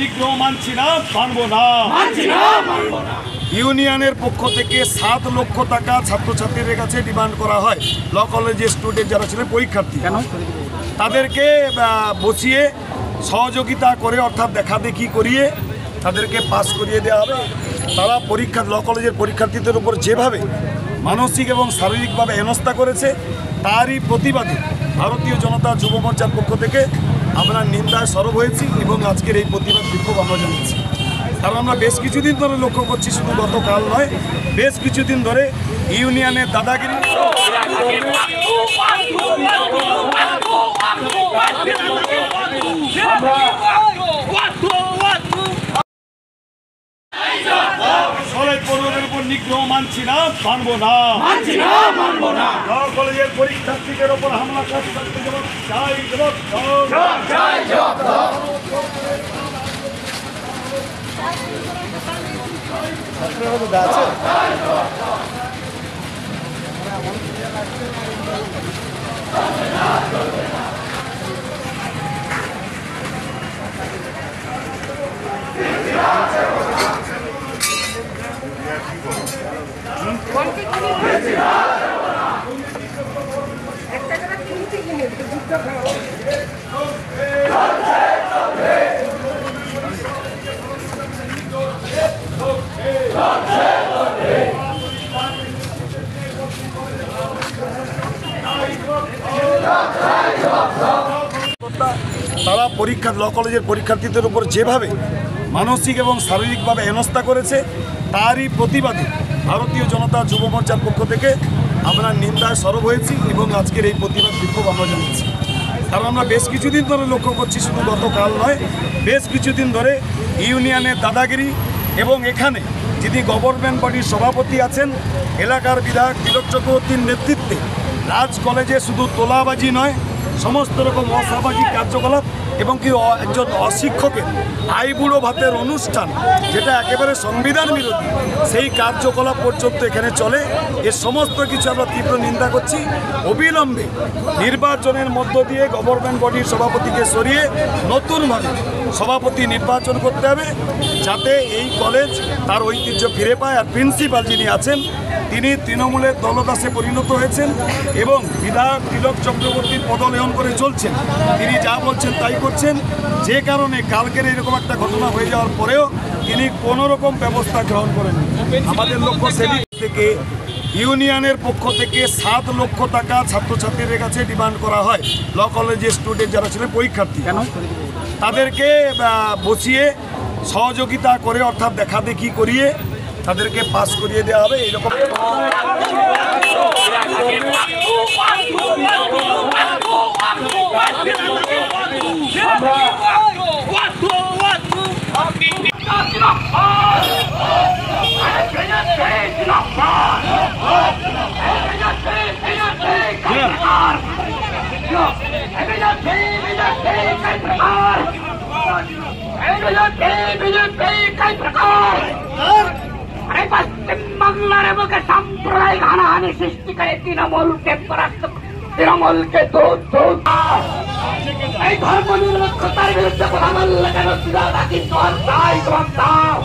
নিগ্রহ মানছি না, মানব না। ইউনিয়নের পক্ষ থেকে 7 লক্ষ টাকা ছাত্রছাত্রীদের কাছে ডিমান্ড করা হয়। ল কলেজের স্টুডেন্ট যারা ছিলেন পরীক্ষার্থী, তাদেরকে বসিয়ে সহযোগিতা করে, অর্থাৎ দেখাদেখি করিয়ে তাদেরকে পাস করিয়ে দেওয়া হবে। তারা ল কলেজের পরীক্ষার্থীদের উপর যেভাবে মানসিক এবং শারীরিকভাবে হেনস্থা করেছে, তারই প্রতিবাদে ভারতীয় জনতা যুব মোর্চার পক্ষ থেকে আমরা নিন্দায় সরব হয়েছি এবং আজকের এই প্রতিবাদ বিক্ষোভ আমরা জানাচ্ছি। কারণ আমরা বেশ কিছুদিন ধরে লক্ষ্য করছি, শুধু গতকাল নয়, বেশ কিছুদিন ধরে ইউনিয়নের দাদাগিরি, নিগ্রহ মানছি না, মানব না। ল কলেজের পরীক্ষার্থীদের ওপর হামলা করতে তারা ল কলেজের পরীক্ষার্থীদের উপর যেভাবে মানসিক এবং শারীরিকভাবে হেনস্থা করেছে, তারই প্রতিবাদে ভারতীয় জনতা যুব মোর্চার পক্ষ থেকে আমরা নিন্দায় সরব হয়েছি এবং আজকের এই প্রতিবাদ বিক্ষোভ আমরা জানাচ্ছি। কারণ আমরা বেশ কিছুদিন ধরে লক্ষ্য করছি, শুধু গতকাল নয়, বেশ কিছুদিন ধরে ইউনিয়নের দাদাগিরি এবং এখানে যিনি গভর্নমেন্ট বডির সভাপতি আছেন, এলাকার বিধায়ক তিলক চক্রবর্তীর নেতৃত্বে রাজ কলেজে শুধু তোলাবাজি নয়, সমস্ত রকম অসামাজিক কার্যকলাপ এবং কি একজন অশিক্ষকের আইবুড়ো ভাতের অনুষ্ঠান, যেটা একেবারে সংবিধান বিরোধী, সেই কার্যকলাপ পর্যন্ত এখানে চলে। এর সমস্ত কিছু আমরা তীব্র নিন্দা করছি। অবিলম্বে নির্বাচনের মধ্য দিয়ে গভর্নমেন্ট বডির সভাপতিকে সরিয়ে নতুনভাবে সভাপতি নির্বাচন করতে হবে, যাতে এই কলেজ তার ঐতিহ্য ফিরে পায়। আর প্রিন্সিপাল যিনি আছেন, তিনি তৃণমূলের দলদাসে পরিণত হয়েছেন এবং বিধায়ক তিলক চক্রবর্তীর পদলেহন করে চলছেন। তিনি যা বলছেন তাই করছেন, যে কারণে কালকের এরকম একটা ঘটনা হয়ে যাওয়ার পরেও তিনি কোনো রকম ব্যবস্থা গ্রহণ করেন। আমাদের লক্ষ্য সেদিক থেকে ইউনিয়নের পক্ষ থেকে 7 লক্ষ টাকা ছাত্রছাত্রীদের কাছে ডিমান্ড করা হয়। ল কলেজের স্টুডেন্ট যারা ছিলেন পরীক্ষার্থী, তাদেরকে বসিয়ে সহযোগিতা করে, অর্থাৎ দেখাদেখি করিয়ে তাদেরকে পাস করিয়ে দেওয়া হবে। এইরকম বাংলার বুকে সাম্প্রদায়িক হানাহানি সৃষ্টি করে তৃণমূলকে এই ধর্ম নিরপেক্ষতার বিরুদ্ধে কথা বললে কেন? জবাব দাও।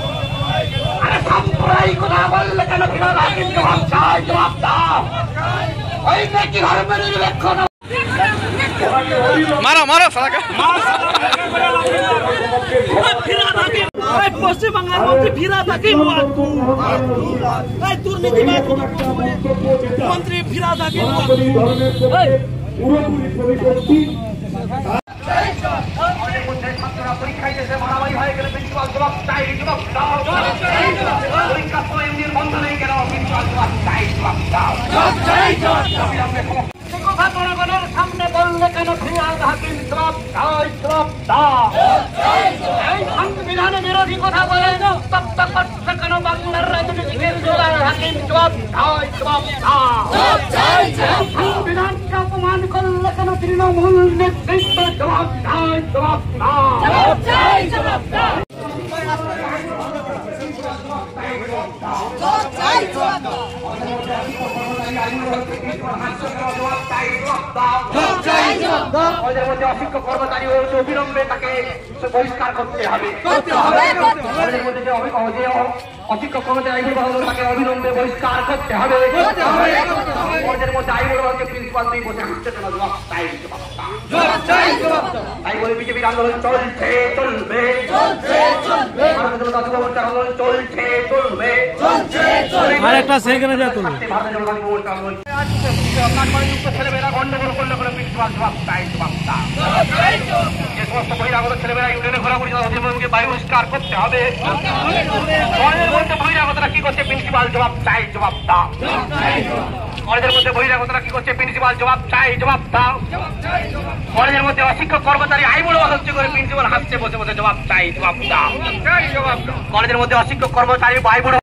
আরে সাম্প্রদায়িক কথা বললে কেন? জবাব দাও। ওই নাকি ধর্ম নিরপেক্ষ পশ্চিম বাংলার মন্ত্রী ফিরাদ হাকিম, দুর্নীতিবাদ মন্ত্রী ফিরাদ হাকিম, পরীক্ষায় দেশে মারামারি হয়ে গেলে প্রিন্সিপাল জবাব চাই, জবাব দাও। পরীক্ষার সময় এমনির বন্ধ নেই কেন? প্রিন্সিপাল জবাব চাই, জবাব দাও। জনগণের সামনে বললে কেন? ফিরাদ হাকিম জবাব চাই, জবাব দাও। এই সংবিধানে বিরোধী কথা বলে তপ্ত করছে কেন বাংলার রাজনীতিকের? ফিরাদ হাকিম জবাব চাই, জবাব দাও। সংবিধানকে অপমান করলে কেন তৃণমূল নেতৃত্ব? জবাব চাই, জবাব দাও। জবাব চাই, জবাব দাও। ওদের মধ্যে অশিক্ষক কর্মচারী অবিলম্বে তাকে বহিষ্কার করতে হবে। ওদের মধ্যে যে অশিক্ষক কর্মচারী তাকে অবিলম্বে বহিষ্কার করতে হবে। ওদের মধ্যে আইবুড়োকে প্রিন্সিপাল নেই বসে হাসতে জবাব তাই বলে বিজেপির আন্দোলন চলছে চলবে, ভারতীয় জনতা যুব মোর্চার আন্দোলন চলছে চলবে। আরেকটা সেকেন্ডে যা তুমি ভারতীয় জনতা যুব মোর্চার আন্দোলন ছেলেমেয়েরা গন্ডগোল করলে করে প্রিন্সিপাল জবাব তাই জবাব দাও। যে সমস্ত বহিরাগত ছেলেমেয়েরা ইউনিয়নে ঘোরাঘুরি অধিমকে বায়ু বহিষ্কার করতে হবে। কলেজের মধ্যে বহিরাগতরা কি করছে প্রিন্সিপাল জবাব চাই জবাব দাও। কলেজের মধ্যে বহিরাগতরা কি করছে প্রিন্সিপাল জবাব চাই জবাব দাও। কলেজের মধ্যে অশিক্ষক কর্মচারী আইবুড়ো হচ্ছে করে প্রিন্সিপাল হাসতে বসে বসে জবাব চাই জবাব দাও। কলেজের মধ্যে অশিক্ষক কর্মচারী আইবুড়ো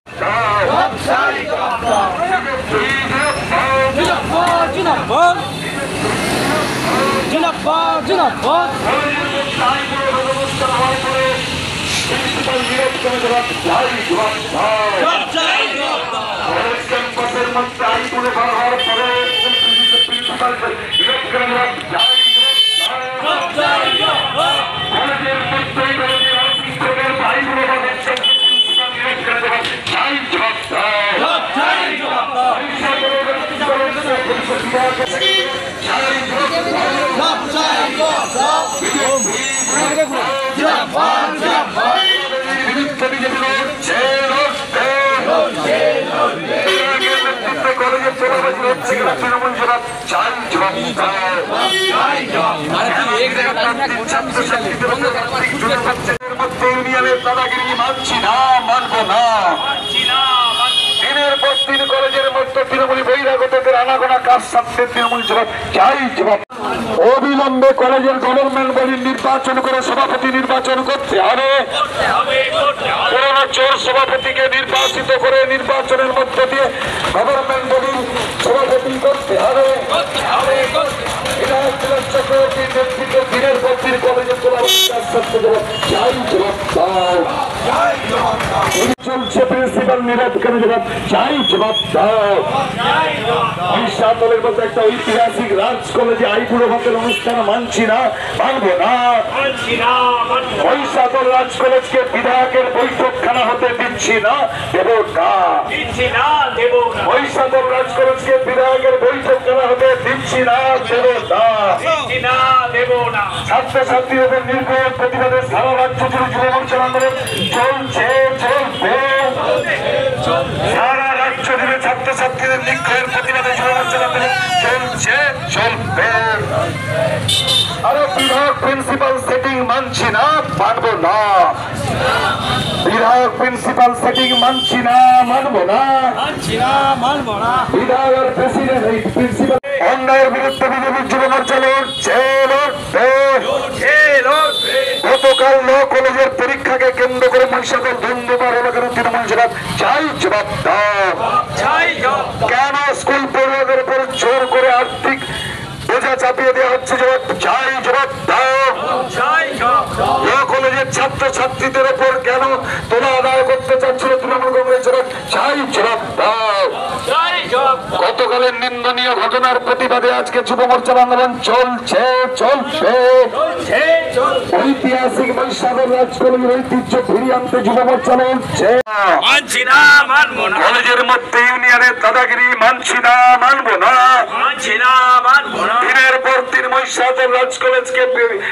ইউনিয়নের দাদাগিরি মানছি না, মানব না। দিনের পর দিন কলেজের মধ্যে তৃণমূলী বহিরাগতদের আনাগোনা কাজ সারতে তৃণমূল জবাব চাই জবাব। অবিলম্বে কলেজের গভর্নমেন্ট বডির নির্বাচন করে সভাপতি নির্বাচন করতে হবে। পুরনো চোর সভাপতিকে নির্বাচিত করে নির্বাচনের মধ্য দিয়ে গভর্নমেন্ট বডির সভাপতি করতে হবে। চক্রবর্তীর নেতৃত্বে দিনের পর দিন কলেজের চলছে প্রিন্সিপাল নিরাপ কেন জবাব চাই জবাব দাও। দলের মতো একটা ঐতিহাসিক রাজ কলেজে আইবুড়ো ভাতের অনুষ্ঠান মানছি না, মানব না। মহিষাদল রাজ কলেজকে বিধায়কের বৈঠকখানা হতে দিচ্ছি না, দেব না। মহিষাদল রাজ কলেজকে বিধায়কের বৈঠকখানা হতে দিচ্ছি না, দেব না। ছাত্রছাত্রীদের নির্ভয় প্রতিবাদে সারা রাজ্য জুড়ে যুব মোর্চার আন্দোলন চলছে চলবে। সারা রাজ্য জুড়ে ছাত্রছাত্রীদের নিগ্রহের প্রতিবাদে যুব মোর্চার আন্দোলন চলছে চলবে। আরে বিধায়ক প্রিন্সিপাল সেটিং মানছি না, মানব না। বিধায়ক প্রিন্সিপাল সেটিং মানছি না, মানব না। বিধায়ক প্রেসিডেন্ট প্রিন্সিপাল অন্যায়ের বিরুদ্ধে বিজেপির যুব মোর্চা লড়ছে লড়বে। গতকাল ল কলেজের পরীক্ষাকে কেন্দ্র করে মহিষাদল ধন্যবাদ হলো কেন তৃণমূল জবাব চাই জবাব দাও। কেন স্কুল পড়ুয়াদের উপর জোর করে আর্থিক বোঝা চাপিয়ে দেওয়া হচ্ছে, জবাব চাই জবাব দাও। ল কলেজের ছাত্রছাত্রীদের উপর কেন তোলা আদায় করতে চাচ্ছিল তৃণমূল কংগ্রেস, জবাব চাই জবাব দাও। গতকালের নিন্দনীয় ঘটনার প্রতিবাদে আজকে যুব মোর্চার আন্দোলন চলছে চলবে। ঐতিহাসিক মহিষাদল রাজ কলেজের ঐতিহ্য ফিরিয়ে আনতে যুব মোর্চা লড়ছে। কলেজের মধ্যে ইউনিয়নের দাদাগিরি মানছি না, মানব না। দিনের পর দিন মহিষাদল রাজ কলেজকে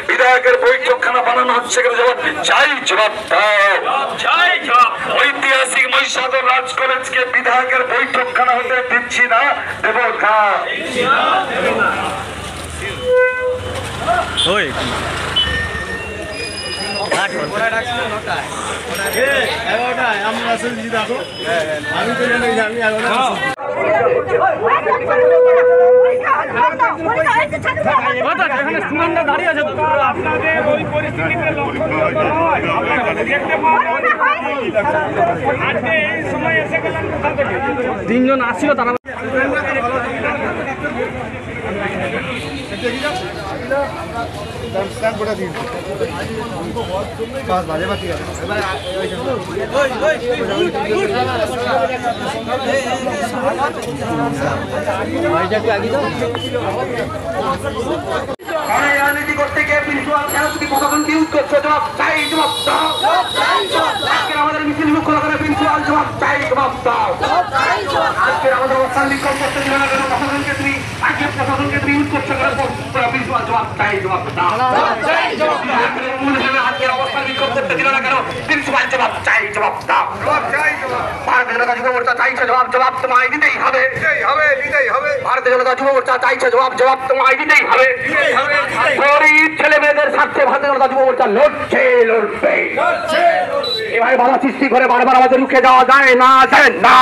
বিধায়কের বৈঠকখানা বানানো হচ্ছে, জবাব চাই জবাব দাও। ঐতিহাসিক মহিষাদল রাজ কলেজকে বিধায়কের বৈঠকখানা হতে দিচ্ছি না, দেব না। আমি তো জানি দাঁড়িয়ে আছে আপনাদের ওই পরিস্থিতিতে এই সময় এসে গেলেন কোথা থেকে? তিনজন আসছিল তারা রাজনীতি করতে গিয়ে প্রিন্সিপাল খেলাধুলি প্রশাসনকে ইউজ করছে, জবাব চাই, জবাব দাও। আজকের আমাদের মিছিল মুখ্য করে প্রিন্সিপাল জবাব চাই, জবাব দাও। আজকের আমাদের অবস্থান বিক্ষোভ করতে দিল না কেন প্রশাসনকে তুমি, আজকে প্রশাসনকে তুমি ইউজ করছো কেন প্রিন্সিপাল জবাব চাই, জবাব দাও। আজকের অবস্থান বিক্ষোভ করতে দিল না কেন প্রিন্সিপাল জবাব চাই, জবাব দাও। ভারতীয় জনতা যুব মোর্চা চাইছে জবাব, জবাব তোমায় দিতেই হবে। ভারতীয় জনতা যুব মোর্চা চাইছে জবাব, জবাব তোমায় দিতেই হবে। গরিব ছেলে মেয়েদের স্বার্থে ভারতীয় জনতা যুব মোর্চা লড়ছে, লড়বে। এভাবে বাধা সৃষ্টি করে বারবার আমাদের রুখে যাওয়া যায় না, যায় না।